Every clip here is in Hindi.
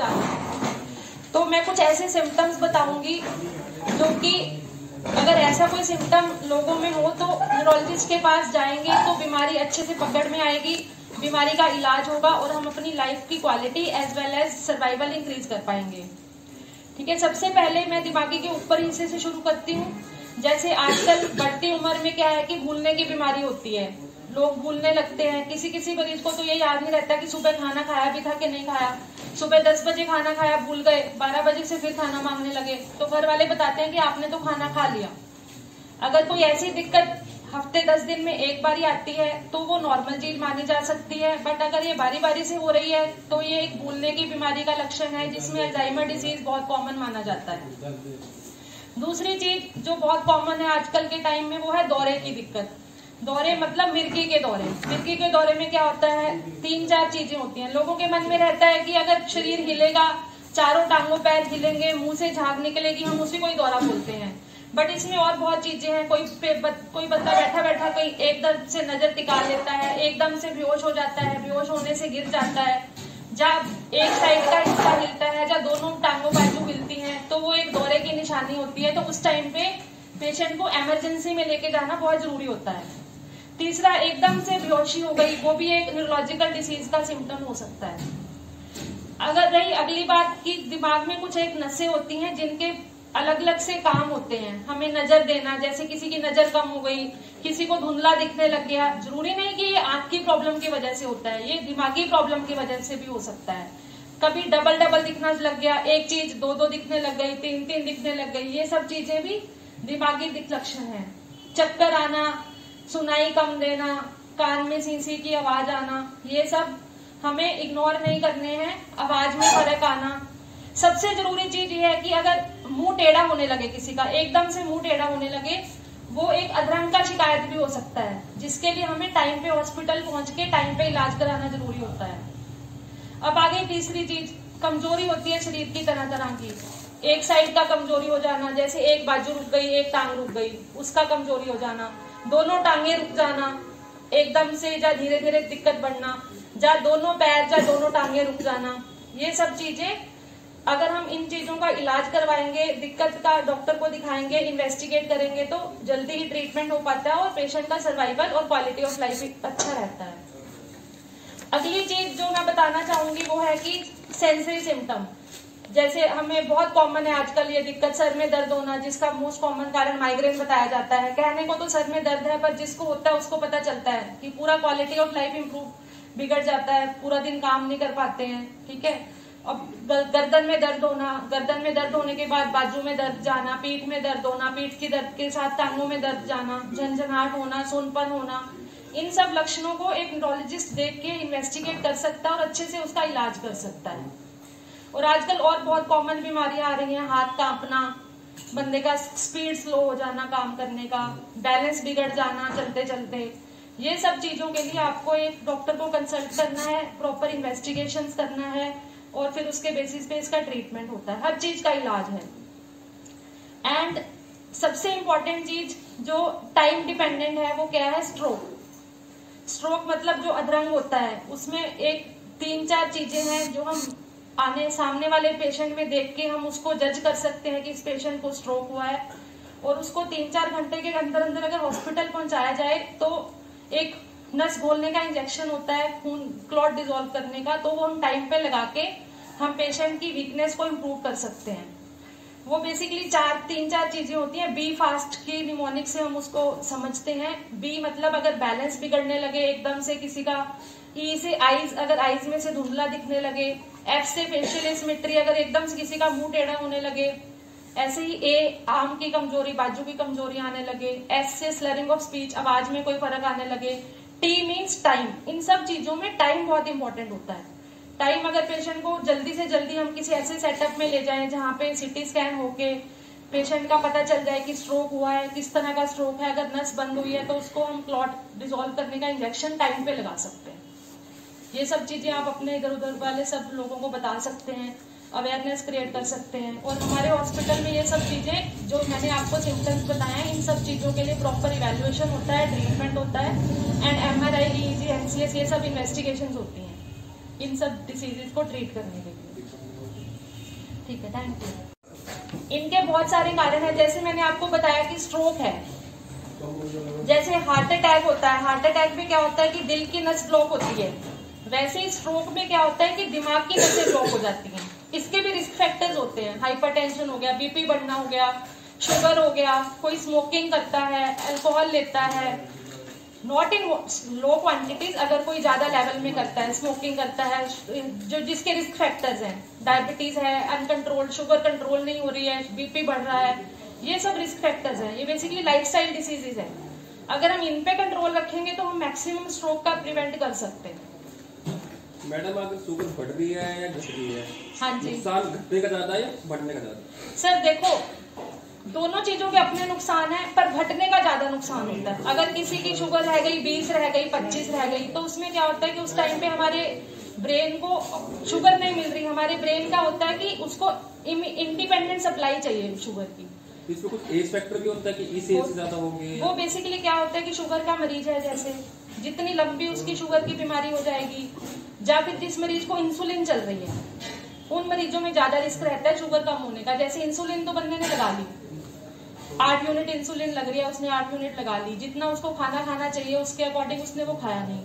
जाना है। तो मैं कुछ ऐसे सिम्टम्स बताऊंगी जो कि अगर ऐसा कोई सिम्टम लोगों में हो तो न्यूरोलॉजिस्ट के पास जाएंगे तो बीमारी अच्छे से पकड़ में आएगी, बीमारी का इलाज होगा और हम अपनी लाइफ की quality as well as survival increase कर पाएंगे। ठीक है, सबसे पहले मैं दिमागी के ऊपर हिस्से से शुरू करती हूँ। जैसे आजकल बढ़ती उम्र में क्या है कि भूलने की बीमारी होती है, लोग भूलने लगते हैं। किसी किसी मरीज को तो ये याद नहीं रहता कि सुबह खाना खाया भी था कि नहीं खाया। सुबह 10 बजे खाना खाया, भूल गए, 12 बजे से फिर खाना मांगने लगे, तो घर वाले बताते हैं कि आपने तो खाना खा लिया। अगर कोई ऐसी दिक्कत हफ्ते 10 दिन में एक बार ही आती है तो वो नॉर्मल चीज मानी जा सकती है, बट अगर ये बारी बारी से हो रही है तो ये एक भूलने की बीमारी का लक्षण है, जिसमें अल्जाइमर डिजीज बहुत कॉमन माना जाता है। दूसरी चीज जो बहुत कॉमन है आजकल के टाइम में वो है दौरे की दिक्कत। दौरे मतलब मिर्गी के दौरे। मिर्गी के दौरे में क्या होता है, 3-4 चीजें होती हैं। लोगों के मन में रहता है कि अगर शरीर हिलेगा, चारों टांगों पैर हिलेंगे, मुंह से झाग निकलेगी, हम उसी को ही दौरा बोलते हैं। बट इसमें और बहुत चीजें हैं। कोई बंदा बैठा बैठा कहीं एकदम से नजर टिका लेता है, एकदम से बेहोश हो जाता है, बेहोश होने से गिर जाता है, जब एक साइड का हिस्सा हिलता है, जब दोनों टांगों बाजू हिलती हैं, तो वो एक दौरे की निशानी होती है। तो उस टाइम पे पेशेंट को इमरजेंसी में लेके जाना बहुत जरूरी होता है। तीसरा, एकदम से बेहोशी हो गई, वो भी एक न्यूरोलॉजिकल डिसीज का सिम्टम हो सकता है। अगर रही अगली बात की दिमाग में कुछ एक नसें होती हैं जिनके अलग अलग से काम होते हैं। हमें नजर देना, जैसे किसी की नजर कम हो गई, किसी को धुंधला दिखने लग गया, जरूरी नहीं कि ये आंख की प्रॉब्लम की वजह से होता है, ये दिमागी प्रॉब्लम की वजह से भी हो सकता है। कभी डबल दिखना लग गया, एक चीज 2 दिखने लग गई, 3 दिखने लग गई, ये सब चीजें भी दिमागी लक्षण है। चक्कर आना, सुनाई कम देना, कान में सी की आवाज आना, ये सब हमें इग्नोर नहीं करने हैं। आवाज में फर्क आना। सबसे जरूरी चीज ये है कि अगर मुंह टेढ़ा होने लगे किसी का, एकदम से मुंह टेढ़ा होने लगे, वो एक अधरंग का शिकायत भी हो सकता है, जिसके लिए हमें टाइम पे हॉस्पिटल पहुंच के टाइम पे इलाज कराना जरूरी होता है। अब आगे तीसरी चीज, कमजोरी होती है शरीर की तरह तरह की। एक साइड का कमजोरी हो जाना, जैसे एक बाजू रुक गई, एक टांग रुक गई, उसका कमजोरी हो जाना, दोनों टांगे रुक जाना एकदम से, या धीरे धीरे दिक्कत बढ़ना, या दोनों पैर या दोनों टांगे रुक जाना, ये सब चीजें अगर हम इन चीजों का इलाज करवाएंगे, दिक्कत का डॉक्टर को दिखाएंगे, इन्वेस्टिगेट करेंगे, तो जल्दी ही ट्रीटमेंट हो पाता है और पेशेंट का सर्वाइवल और क्वालिटी ऑफ लाइफ अच्छा रहता है। अगली चीज जो मैं बताना चाहूंगी वो है कि सेंसरी सिम्टम। जैसे हमें बहुत कॉमन है आजकल ये दिक्कत, सर में दर्द होना, जिसका मोस्ट कॉमन कारण माइग्रेन बताया जाता है। कहने को तो सर में दर्द है, पर जिसको होता है उसको पता चलता है कि पूरा क्वालिटी ऑफ लाइफ बिगड़ जाता है, पूरा दिन काम नहीं कर पाते हैं। ठीक है, अब गर्दन में दर्द होना, गर्दन में दर्द होने के बाद बाजू में दर्द जाना, पीठ में दर्द होना, पीठ की दर्द के साथ टांगों में दर्द जाना, झंझनाहट होना, सोनपन होना, इन सब लक्षणों को एक न्यूरोलॉजिस्ट देख के इन्वेस्टिगेट कर सकता है और अच्छे से उसका इलाज कर सकता है। और आजकल और बहुत कॉमन बीमारियां आ रही हैं, हाथ कांपना, बंदे का स्पीड स्लो हो जाना काम करने का, बैलेंस बिगड़ जाना चलते चलते, ये सब चीजों के लिए आपको एक डॉक्टर को कंसल्ट करना है, प्रॉपर इन्वेस्टिगेशंस करना है और फिर उसके बेसिस पे इसका ट्रीटमेंट होता है, हर चीज का इलाज है। एंड सबसे इंपॉर्टेंट चीज जो टाइम डिपेंडेंट है वो क्या है, स्ट्रोक। स्ट्रोक मतलब जो अधरंग होता है उसमें एक 3-4 चीजें हैं जो हम सामने वाले पेशेंट में देख के हम उसको जज कर सकते हैं कि इस पेशेंट को स्ट्रोक हुआ है, और उसको 3-4 घंटे के अंदर अंदर अगर हॉस्पिटल पहुंचाया जाए तो एक नस घोलने का इंजेक्शन होता है खून क्लॉट डिसॉल्व करने का, तो वो हम टाइम पे लगा के हम पेशेंट की वीकनेस को इम्प्रूव कर सकते हैं। वो बेसिकली 3-4 चीजें होती हैं। बी फास्ट की निमोनिक से हम उसको समझते हैं। बी मतलब अगर बैलेंस बिगड़ने लगे एकदम से किसी का, ई से आईज, अगर आईज में से धुंधला दिखने लगे, एफ से फेशियल एसिमेट्री, अगर एकदम से किसी का मुंह टेढ़ा होने लगे, ऐसे ही ए आर्म की कमजोरी, बाजू की कमजोरी आने लगे, एस से स्लरिंग ऑफ स्पीच, आवाज में कोई फर्क आने लगे, टी मीन्स टाइम। इन सब चीजों में टाइम बहुत इंपॉर्टेंट होता है। टाइम अगर पेशेंट को जल्दी से जल्दी हम किसी ऐसे सेटअप में ले जाएं जहां पे सीटी स्कैन होके पेशेंट का पता चल जाए कि स्ट्रोक हुआ है, किस तरह का स्ट्रोक है, अगर नस बंद हुई है तो उसको हम क्लॉट डिसॉल्व करने का इंजेक्शन टाइम पे लगा सकते हैं। ये सब चीजें आप अपने इधर उधर वाले सब लोगों को बता सकते हैं, अवेयरनेस क्रिएट कर सकते हैं। और हमारे हॉस्पिटल में ये सब चीजें जो मैंने आपको सिम्टम्स बताए हैं, इन सब चीजों के लिए प्रॉपर इवैल्यूएशन होता है, ट्रीटमेंट होता है, एंड MRI, EEG, NCS, ये सब इन्वेस्टिगेशंस होती हैं इन सब डिसीजेस को ट्रीट करने के लिए। ठीक है, थैंक यू। इनके बहुत सारे कारण हैं, जैसे मैंने आपको बताया कि स्ट्रोक है, जैसे हार्ट अटैक होता है। हार्ट अटैक में क्या होता है कि दिल की नस ब्लॉक होती है, वैसे ही स्ट्रोक में क्या होता है कि दिमाग की नसें ब्लॉक हो जाती हैं। इसके भी रिस्क फैक्टर्स होते हैं, हाइपरटेंशन हो गया, बीपी बढ़ना हो गया, शुगर हो गया, कोई स्मोकिंग करता है, अल्कोहल लेता है, नॉट इन लो क्वांटिटीज, अगर कोई ज्यादा लेवल में करता है, स्मोकिंग करता है, जो जिसके रिस्क फैक्टर्स हैं, डायबिटीज है, अनकंट्रोल्ड शुगर कंट्रोल नहीं हो रही है, बीपी बढ़ रहा है, ये सब रिस्क फैक्टर्स हैं। ये बेसिकली लाइफस्टाइल डिसीजेज है। अगर हम इन पे कंट्रोल रखेंगे तो हम मैक्सिमम स्ट्रोक का प्रिवेंट कर सकते हैं। मैडम, अगर शुगर बढ़ रही है या घट रही है, हाँ जी, नुकसान घटने का ज्यादा है या बढ़ने का ज्यादा? सर देखो, दोनों चीजों के अपने नुकसान है, पर घटने का ज्यादा नुकसान होता है। अगर किसी की शुगर रह गई 20 रह गई 25 रह गई, तो उसमें क्या होता है कि उस टाइम पे हमारे ब्रेन को शुगर नहीं मिल रही। हमारे ब्रेन का होता है कि उसको इंडिपेंडेंट सप्लाई चाहिए शुगर की। इसमें कुछ एज फैक्टर भी होता है कि इस एज से ज्यादा होंगे? वो बेसिकली क्या होता है कि शुगर का मरीज है, जैसे जितनी लंबी उसकी शुगर की बीमारी हो जाएगी, या फिर जिस मरीज को इंसुलिन चल रही है, उन मरीजों में ज्यादा रिस्क रहता है शुगर कम होने का। जैसे इंसुलिन तो बंदे ने लगा ली, 8 यूनिट इंसुलिन लग रही है, उसने 8 यूनिट लगा ली, जितना उसको खाना खाना चाहिए उसके अकॉर्डिंग उसने वो खाया नहीं,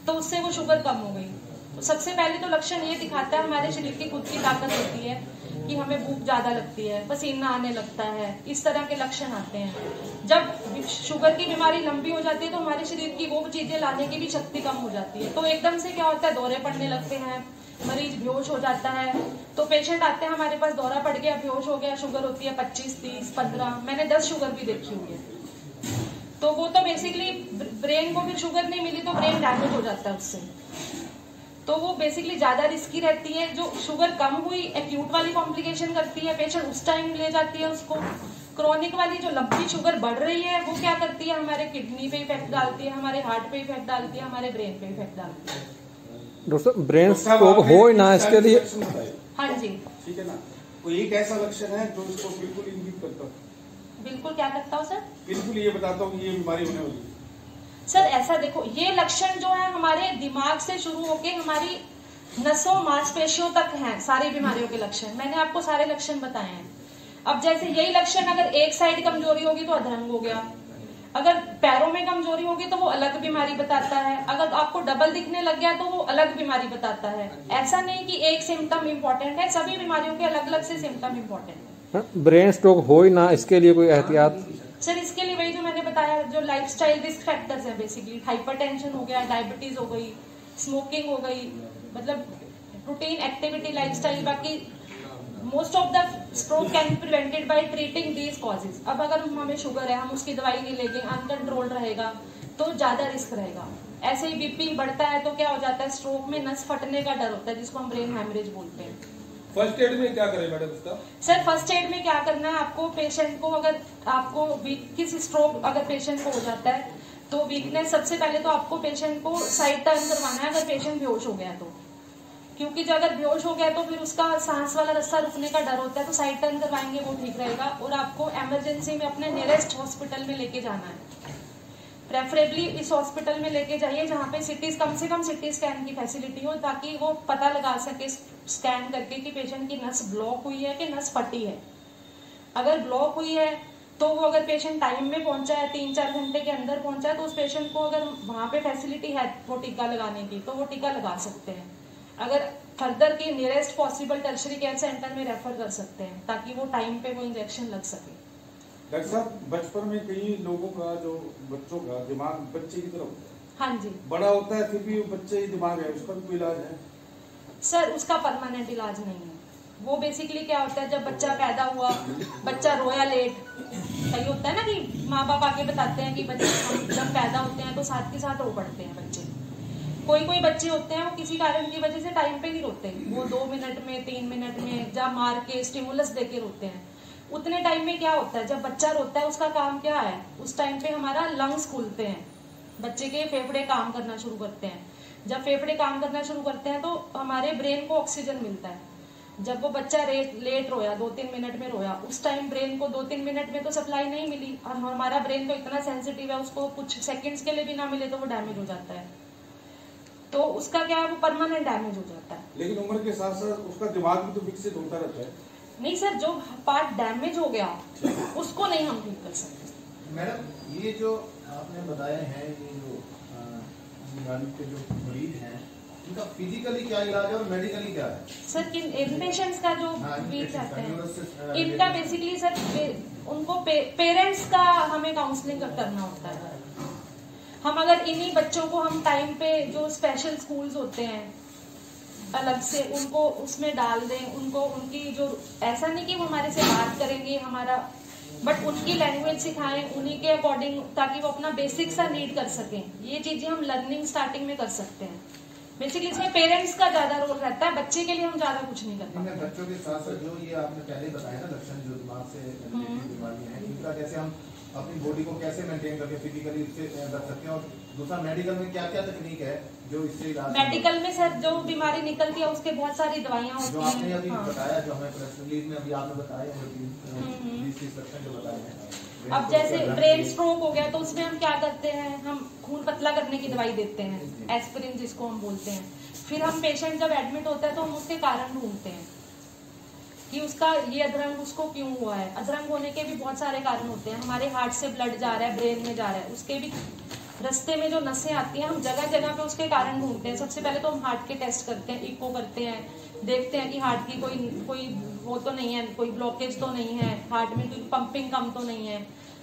तो उससे वो शुगर कम हो गई। तो सबसे पहले तो लक्षण ये दिखाता है, हमारे शरीर की खुद की ताकत होती है कि हमें भूख ज्यादा लगती है, पसीना आने लगता है, इस तरह के लक्षण आते हैं। जब शुगर की बीमारी लंबी हो जाती है तो हमारे शरीर की वो चीजें लाने की भी शक्ति कम हो जाती है, तो एकदम से क्या होता है, दौरे पड़ने लगते हैं, मरीज बेहोश हो जाता है। तो पेशेंट आते हैं हमारे पास, दौरा पड़ गया, बेहोश हो गया, शुगर होती है 25, 30, 15, मैंने 10 शुगर भी देखी हुई है। तो वो तो बेसिकली ब्रेन को फिर शुगर नहीं मिली तो ब्रेन डैमेज हो जाता है उससे, तो वो बेसिकली ज्यादा रिस्की रहती है। जो शुगर कम हुई एक्यूट वाली कॉम्प्लिकेशन करती है, पेशेंट उस टाइम ले जाती है उसको। क्रॉनिक वाली जो लंबी शुगर बढ़ रही है वो क्या करती है, हमारे किडनी पे इफेक्ट डालती है, हमारे हार्ट पे इफेक्ट डालती है, हमारे ब्रेन पे इफेक्ट डालती है। डॉक्टर ब्रेन स्ट्रोक हो ना, इसके लिए हाँ जी, ठीक है ना, कोई एक ऐसा लक्षण है जो इसको बिल्कुल इंगित करता है? बिल्कुल क्या करता हूँ सर? बिल्कुल ये बताता हूँ कि ये बीमारी होने वाली है। सर ऐसा देखो, ये लक्षण जो है हमारे दिमाग से शुरू होके हमारी नसों मांसपेशियों तक हैं, सारी बीमारियों के लक्षण मैंने आपको सारे लक्षण बताए हैं। अब जैसे यही लक्षण अगर एक साइड कमजोरी होगी तो अधरंग हो गया, अगर पैरों में कमजोरी होगी तो वो अलग बीमारी बताता है, अगर आपको डबल दिखने लग गया तो वो अलग बीमारी बताता है। ऐसा नहीं कि एक सिम्टम इम्पोर्टेंट है, सभी बीमारियों के अलग अलग से सिम्टम इम्पोर्टेंट है। ब्रेन स्ट्रोक हो ना, इसके लिए कोई एहतियात? सर इसके लिए वही जो मैंने बताया, जो लाइफस्टाइल रिस्क फैक्टर्स है, बेसिकली हाइपरटेंशन हो गया, डायबिटीज हो गई, स्मोकिंग हो गई, मतलब रूटीन एक्टिविटी लाइफस्टाइल। बाकी most of the stroke can be prevented by treating these causes. अब अगर हमें शुगर है, हम उसकी दवाई नहीं लेंगे, अनकंट्रोल रहेगा तो ज्यादा रिस्क रहेगा। ऐसे ही बीपी बढ़ता है तो क्या हो जाता है, स्ट्रोक में नस फटने का डर होता है, जिसको हम ब्रेन हैमरेज बोलते हैं। फर्स्ट एड में क्या करें मैडम इसका? सर फर्स्ट एड में क्या करना है, आपको पेशेंट को, अगर आपको किसी स्ट्रोक अगर पेशेंट को हो जाता है तो वीकनेस, सबसे पहले तो आपको पेशेंट को साइड टर्न करवाना है अगर पेशेंट बेहोश हो गया तो, क्योंकि जो अगर बेहोश हो गया तो फिर उसका सांस वाला रास्ता रुकने का डर होता है, तो साइड टर्न करवाएंगे वो ठीक रहेगा। और आपको इमरजेंसी में अपने नियरेस्ट हॉस्पिटल में लेके जाना है, प्रेफरेबली इस हॉस्पिटल में लेके जाइए जहाँ पे कम से कम सिटी स्कैन की फैसिलिटी हो, ताकि वो पता लगा सके स्कैन करके कि पेशेंट की नस ब्लॉक हुई है कि नस फटी है। अगर ब्लॉक हुई है तो वो, अगर पेशेंट टाइम में पहुंचा है, 3-4 घंटे के अंदर पहुंचा है, तो उस पेशेंट को अगर वहां पे फैसिलिटी है वो टीका लगाने की तो वो टीका लगा सकते हैं। अगर फर्दर की nearest possible tertiary care centre में रेफर कर सकते हैं, ताकि वो टाइम पे वो इंजेक्शन लग सके। डॉक्टर साहब, बचपन में कई लोगों का, जो बच्चों का दिमाग बच्चे की तरफ होता है, हाँ जी, बड़ा होता है फिर भी बच्चे ही दिमाग है, उसका भी कोई इलाज है? सर उसका परमानेंट इलाज नहीं है। वो बेसिकली क्या होता है, जब बच्चा पैदा हुआ, बच्चा रोया लेट, सही होता है ना कि माँ बाप आके बताते हैं कि बच्चे जब पैदा होते हैं तो साथ के साथ रो पड़ते हैं बच्चे। कोई बच्चे होते हैं वो किसी कारण की वजह से टाइम पे नहीं रोते, वो 2 मिनट में, 3 मिनट में, जब मार के स्टिमुलस देके रोते हैं। उतने टाइम में क्या होता है, जब बच्चा रोता है उसका काम क्या है, उस टाइम पे हमारा लंग्स खुलते हैं, बच्चे के फेफड़े काम करना शुरू करते हैं। जब फेफड़े काम करना शुरू करते हैं तो हमारे ब्रेन को ऑक्सीजन मिलता है। जब वो बच्चा लेट रोया, 2-3 मिनट में रोया, उस टाइम ब्रेन को 2-3 मिनट में तो सप्लाई नहीं मिली, और हमारा ब्रेन तो इतना सेंसिटिव है, उसको कुछ सेकंड्स के लिए भी ना मिले तो वो डैमेज हो जाता है। तो उसका क्या है, वो परमानेंट डैमेज हो जाता है। लेकिन उम्र के साथ साथ उसका दिमाग भी तो विकसित होता रहता है। नहीं सर, जो पार्ट डैमेज हो गया उसको नहीं हम ठीक कर सकते। मैडम ये जो आपने बताया है, ये जो बीमारी के जो मरीज हैं, इनका फिजिकली क्या इलाज है और मेडिकली क्या है? सर किन पेशेंट्स का जो बीच आते हैं, इनका बेसिकली सर उनको पेरेंट्स का हमें काउंसलिंग करना होता है। हम अगर इन्हीं बच्चों को हम टाइम पे जो स्पेशल स्कूल्स होते हैं अलग से उनको उसमें डाल दें, उनको उनकी जो ऐसा नहीं कि वो हमारे से बात करेंगे हमारा, बट उनकी लैंग्वेज सिखाएं उन्हीं के अकॉर्डिंग, ताकि वो अपना बेसिक सा नीड कर सकें। ये चीजें हम लर्निंग स्टार्टिंग में कर सकते हैं। बेसिकली इसमें पेरेंट्स का ज्यादा रोल रहता है, बच्चे के लिए हम ज्यादा कुछ नहीं करते। बच्चों के साथ साथ जो ये आपने पहले बताया ना लक्षण जो दिमाग से बीमारियां हैं, इनका कैसे हम अपनी बॉडी को कैसे मेंटेन करके फिजिकली इससे रख सकते हैं, और दूसरा मेडिकल में क्या क्या तकनीक है जो इससे इलाज? मेडिकल में सर जो बीमारी निकलती है उसके बहुत सारी दवाइयाँ होती हैं। जो आपने अभी बताया, जो हमें प्रेस रिलीज में अभी आपने बताया, जो बताए हैं। अब जैसे ब्रेन स्ट्रोक हो गया तो उसमें हम क्या करते हैं, हम खून पतला करने की दवाई देते हैं, एस्पिरिन जिसको हम बोलते हैं। फिर हम पेशेंट जब एडमिट होता है तो हम उसके कारण ढूंढते हैं कि उसका ये अधरंग उसको क्यों हुआ है। अधरंग होने के भी बहुत सारे कारण होते हैं। हमारे हार्ट से ब्लड जा रहा है, ब्रेन में जा रहा है, उसके भी रास्ते में जो नसें आती हैं, हम जगह जगह पे उसके कारण ढूंढते हैं। सबसे पहले तो हम हार्ट के टेस्ट करते हैं, इको करते हैं, देखते हैं कि हार्ट की कोई वो तो नहीं है, कोई ब्लॉकेज तो नहीं है, हार्ट में कोई पंपिंग कम तो नहीं है,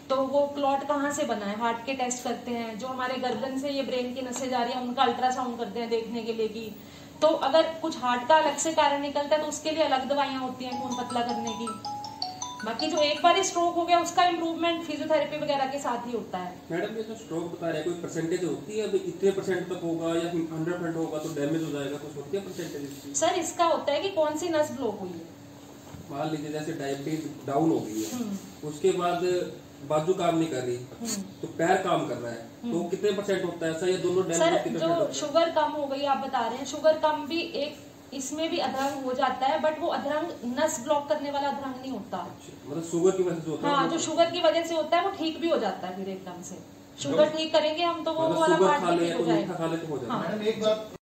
तो वो क्लॉट कहाँ से बना है, हार्ट के टेस्ट करते हैं। जो हमारे गर्दन से ये ब्रेन की नसें जा रही है उनका अल्ट्रासाउंड करते हैं देखने के लिए कि तो अगर कुछ हार्ट का अलग से कारण निकलता है तो उसके लिए अलग दवाइयाँ होती हैं खून पतला करने की। बाकी जो एक बार स्ट्रोक हो गया उसका इम्प्रूवमेंट फिजियोथेरेपी वगैरह के साथ ही होता है। मैडम ये जो स्ट्रोक बता रहे हैं, कोई परसेंटेज होती है? अभी इतने % तक होगा या 100% होगा तो डैमेज हो जाएगा, कुछ होती है परसेंटेज? सर इसका होता है कि कौन सी नस ब्लॉक हुई है। मान लीजिए जैसे डायबिटीज डाउन हो गई है, उसके बाद बाजू काम नहीं कर रही तो पैर काम कर रहा है, तो कितने % होता है ऐसा, या दोनों डैमेज कितने %? जो शुगर कम हो गई आप बता रहे हैं, शुगर कम भी एक इसमें भी अधरंग हो जाता है, बट वो अधरंग नस ब्लॉक करने वाला अधरंग नहीं होता। मतलब शुगर की वजह से होता है? हाँ, जो शुगर की वजह से होता है वो ठीक भी हो जाता है फिर एकदम से। शुगर ठीक करेंगे हम तो वो वाला पार्ट भी ठीक हो जाएगा। मैडम एक बात